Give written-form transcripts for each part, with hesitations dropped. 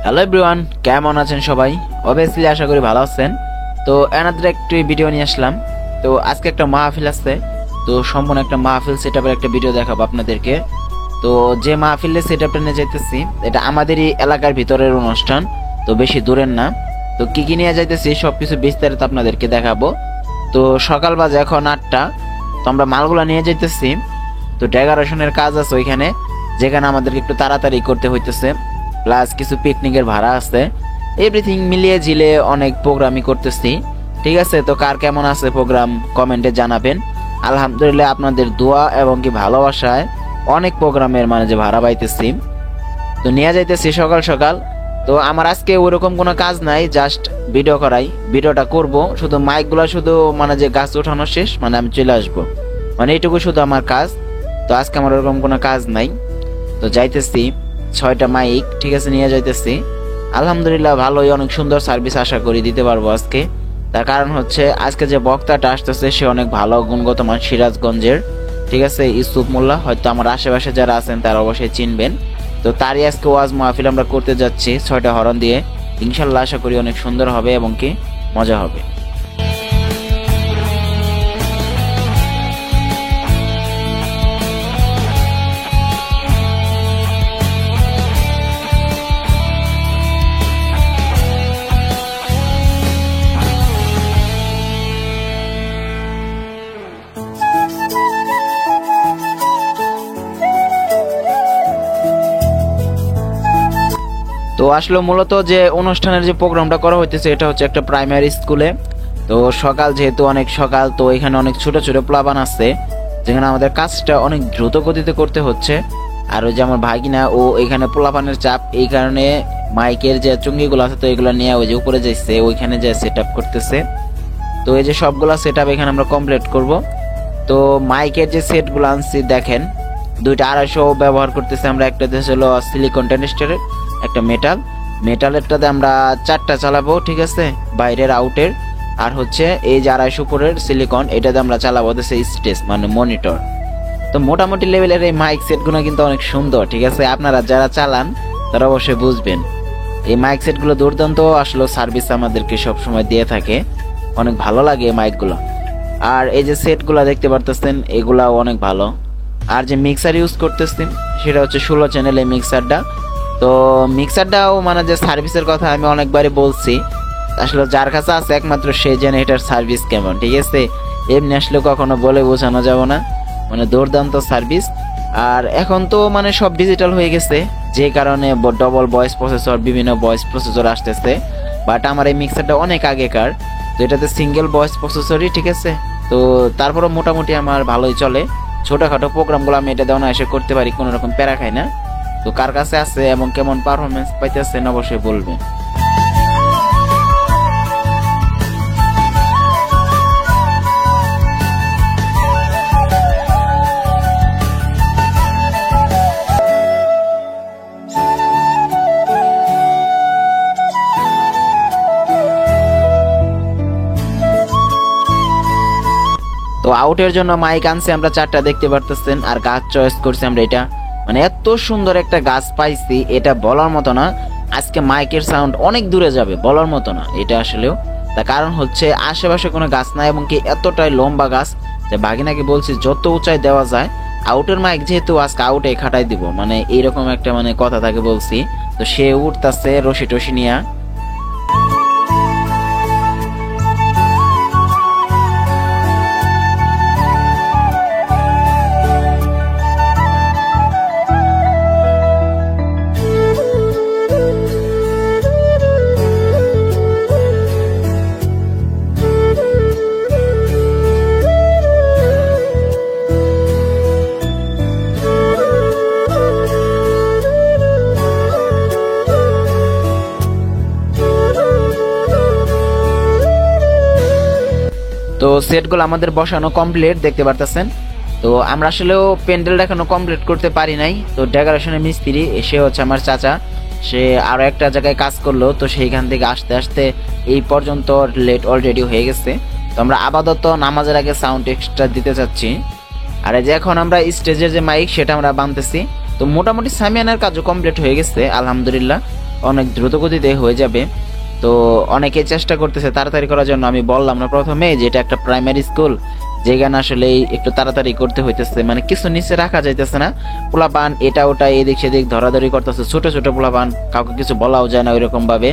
Hello everyone, কেমন আছেন সবাই? অবভিয়াসলি আশা করি ভালো আছেন। তো এনাদের একটু ভিডিও নিয়ে আসলাম। তো আজকে একটা মাহফিল আছে, তো সম্পূর্ণ একটা মাহফিল সেটআপের একটা ভিডিও দেখাবো আপনাদেরকে। তো যে মাহফিলের সেটআপটা নিয়ে যাইতেছি এটা আমাদেরই এলাকার ভিতরের অনুষ্ঠান, তো বেশি দূরের না। তো কি কি নিয়ে যাইতেছি সবকিছু বিস্তারিত আপনাদেরকে দেখাবো। তো সকাল বাজে এখন 8টা। তো আমরা মালগুলা নিয়ে যাইতেছি। তো ডেকোরেশনের কাজ আছে ওইখানে, যেখানে আমাদেরকে একটু তাড়াতাড়ি করতে হইতেছে, প্লাস কিছু পিকনিকের ভাড়া আছে। এভরিথিং মিলিয়ে ঝিলে অনেক প্রোগ্রামই করতেছি। ঠিক আছে, তো কার কেমন আছে প্রোগ্রাম কমেন্টে জানাবেন। আলহামদুলিল্লাহ আপনাদের দোয়া এবং কি ভালোবাসায় অনেক প্রোগ্রামের যে ভাড়া পাইতেছি। তো নিয়ে যাইতেছি সকাল সকাল। তো আমার আজকে ওইরকম কোনো কাজ নাই, জাস্ট ভিডিও করাই, ভিডিওটা করব শুধু মাইকগুলো শুধু যে গাছ ওঠানো শেষ আমি চলে আসবো, এইটুকু শুধু আমার কাজ। তো আজকে আমার ওরকম কোনো কাজ নাই। তো যাইতেছি 6টা মাইক, ঠিক আছে, নিয়ে যাইতেছি। আলহামদুলিল্লাহ ভালোই, অনেক সুন্দর সার্ভিস আশা করি দিতে পারবো আজকে। তার কারণ হচ্ছে আজকে যে বক্তাটা আসতেছে সে অনেক ভালো গুণগত মান, সিরাজগঞ্জের, ঠিক আছে, ইউসুফ মোল্লা। হয়তো আমার আশেপাশে যারা আছেন তারা অবশ্যই চিনবেন। তো তারই আজকে ওয়াজ মাহফিল আমরা করতে যাচ্ছি 6টা হরন দিয়ে। ইনশাল্লাহ আশা করি অনেক সুন্দর হবে এবং কি মজা হবে। তো আসলে মূলত যে অনুষ্ঠানের যে প্রোগ্রামটা করা হইতেছে এটা হচ্ছে একটা প্রাইমারি স্কুলে। তো সকাল যেহেতু অনেক সকাল, তো এখানে অনেক ছোট ছোট প্লাবান আছে, যেখানে আমাদের কাজটা অনেক দ্রুত গতিতে করতে হচ্ছে। আর ওই যে আমার ভাগিনা ও এখানে পোলাপানের চাপ, এই কারণে মাইকের যে চুঙ্গিগুলো আছে তো এগুলো নিয়ে ওই যে উপরে যাইছে, ওইখানে যে সেট আপ করতেছে। তো এই যে সবগুলা সেট আপ এখানে আমরা কমপ্লিট করব। তো মাইকের যে সেটগুলো আনছি দেখেন, 2টা 250 ব্যবহার করতেছি আমরা। একটা হলো সিলিকন টেনিস্টারের, একটা মেটালেরটাতে আমরা 4টা চালাবো, ঠিক আছে, বাইরের আউটের। আর হচ্ছে এই যে 250 উপরের সিলিকন, এটাতে আমরা চালাবো স্টেজ মনিটর। তো মোটামুটি লেভেলের এই মাইক সেটগুলো কিন্তু অনেক সুন্দর, ঠিক আছে, আপনারা যারা চালান তারা অবশ্যই বুঝবেন। এই মাইক সেটগুলো দুর্দান্ত, আসলে সার্ভিস আমাদেরকে সবসময় দিয়ে থাকে, অনেক ভালো লাগে এই মাইকগুলো। আর এই যে সেটগুলো দেখতে পারতেছেন এগুলাও অনেক ভালো। আর যে মিক্সার ইউজ করতেছেন সেটা হচ্ছে 16 চ্যানেল এই মিক্সারটা। তো মিক্সারটাও যে সার্ভিসের কথা আমি অনেকবারই বলছি, আসলে যার কাছে আছে একমাত্র সে জানে এটার সার্ভিস কেমন, ঠিক আছে। এমনি আসলে কখনো বলে বোঝানো যাবে না, দুর্দান্ত সার্ভিস। আর এখন তো সব ডিজিটাল হয়ে গেছে, যে কারণে ডবল ভয়েস প্রসেসর, বিভিন্ন ভয়েস প্রসেসর আসতেছে। বাট আমার এই মিক্সারটা অনেক আগেকার, তো এটাতে সিঙ্গেল ভয়েস প্রসেসরই, ঠিক আছে। তো তারপরে মোটামুটি আমার ভালোই চলে, ছোটখাটো প্রোগ্রামগুলো আমি এটা দেওয়া এসে করতে পারি, কোনো রকম প্যারা খাই না। তো কার কাছে আছে এবং কেমন পারফরমেন্স পাইতেছেন অবশ্যই বলবেন। তো আউটের জন্য মাইক আনছি আমরা 4টা, দেখতে পারতেছেন। আর গাছ চয়েস করছি আমরা এটা, এত সুন্দর একটা গাছ পাইছি, এটা বলার মতো না। আজকে মাইকের সাউন্ড অনেক দূরে যাবে, বলার মতো না এটা আসলেও। তার কারণ হচ্ছে আশেপাশে কোনো গাছ নাই এবং কি এতটাই লম্বা গাছ যে ভাগিনাকে বলছি যত উঁচাই দেওয়া যায়। আউটের মাইক যেহেতু আজকে আউটে খাটাই দিব, এইরকম একটা কথা তাকে বলছি। তো সে উঠতেছে রশি টসি নিয়ে। তো সেটগুলো আমাদের বসানো কমপ্লিট, দেখতে পারতেছেন। তো আমরা আসলেও প্যান্ডেলটা এখনো কমপ্লিট করতে পারি নাই। তো ডেকোরেশনের মিস্ত্রি সে হচ্ছে আমার চাচা, সে আরো একটা জায়গায় কাজ করলো, তো সেইখান থেকে আসতে আসতে এই পর্যন্ত লেট অলরেডি হয়ে গেছে। তো আমরা আপাতত নামাজের আগে সাউন্ড এক্সট্রা দিতে চাচ্ছি। আর এই যে এখন আমরা স্টেজের যে মাইক সেটা আমরা বানতেছি। তো মোটামুটি সামিয়ানার কাজও কমপ্লিট হয়ে গেছে আলহামদুলিল্লাহ। অনেক দ্রুত গতিতে হয়ে যাবে। তো অনেকে চেষ্টা করতেছে তাড়াতাড়ি করার জন্য। আমি বললাম না প্রথমে যে এটা একটা প্রাইমারি স্কুল, যেখানে আসলে একটু তাড়াতাড়ি করতে হইতেছে, মানে কিছু নিচে রাখা যাইতেছে না। পোলাপান এটা ওটা এদিক সেদিক ধরাধরি করতেছে, ছোট ছোট পোলাপান, কাউকে কিছু বলাও যায় না ওইরকম ভাবে।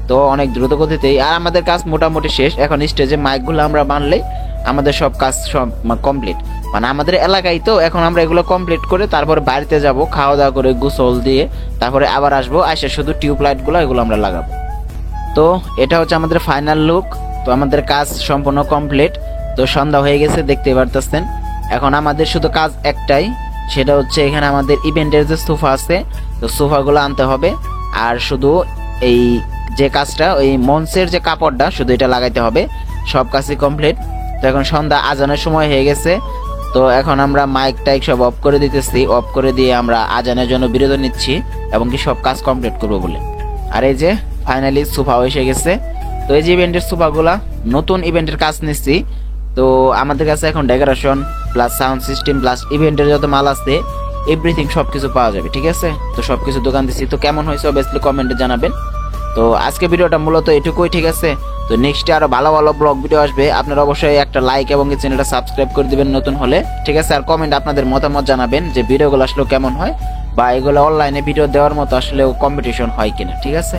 তো অনেক দ্রুত গতিতেই আর আমাদের কাজ মোটামুটি শেষ। এখন স্টেজে মাইকগুলো আমরা বানলেই আমাদের সব কাজ সব কমপ্লিট। মানে আমাদের এলাকায় তো এখন আমরা এগুলো কমপ্লিট করে তারপরে বাড়িতে যাব, খাওয়া দাওয়া করে গোসল দিয়ে তারপরে আবার আসবো, এসে শুধু টিউবলাইটগুলো এগুলো আমরা লাগাবো। তো এটা হচ্ছে আমাদের ফাইনাল লুক। তো আমাদের কাজ সম্পূর্ণ কমপ্লিট। তো সন্ধ্যা হয়ে গেছে দেখতে পারতেছেন। এখন আমাদের শুধু কাজ একটাই, সেটা হচ্ছে এখানে আমাদের ইভেন্টের যে সোফা আছে, তো সোফাগুলো আনতে হবে। আর শুধু এই যে কাজটা, ওই মঞ্চের যে কাপড়টা শুধু এটা লাগাইতে হবে। সব কাজই কমপ্লিট। তো এখন সন্ধ্যা আজানের সময় হয়ে গেছে। তো এখন আমরা মাইক টাইক সব অফ করে দিতেছি, অফ করে দিয়ে আমরা আজানের জন্য বিরতি নিচ্ছি এবং কি সব কাজ কমপ্লিট করবো বলে। আর এই যে ফাইনালি সোফাও এসে গেছে। তো এই যে ইভেন্টের সোফাগুলা নতুন ইভেন্টের কাজ নিচ্ছি। তো আমাদের কাছে এখন decoration plus sound system plus ইভেন্টের যত মাল আছে এভরিথিং সবকিছু পাওয়া যাবে, ঠিক আছে। তো সবকিছু দোকান দিচ্ছি। তো কেমন হয়েছে অবভিয়াসলি কমেন্টে জানাবেন। তো আজকে ভিডিওটা মূলত এটুকুই, ঠিক আছে। তো নেক্সটে আরো ভালো ভালো ব্লগ ভিডিও আসবে, আপনারা অবশ্যই একটা লাইক এবং চ্যানেলটা সাবস্ক্রাইব করে দিবেন নতুন হলে, ঠিক আছে। আর কমেন্ট আপনাদের মতামত জানাবেন যে ভিডিওগুলো আসলে কেমন হয়, বা এগুলো অনলাইনে ভিডিও দেওয়ার মতো আসলে কম্পিটিশন হয় কিনা, ঠিক আছে।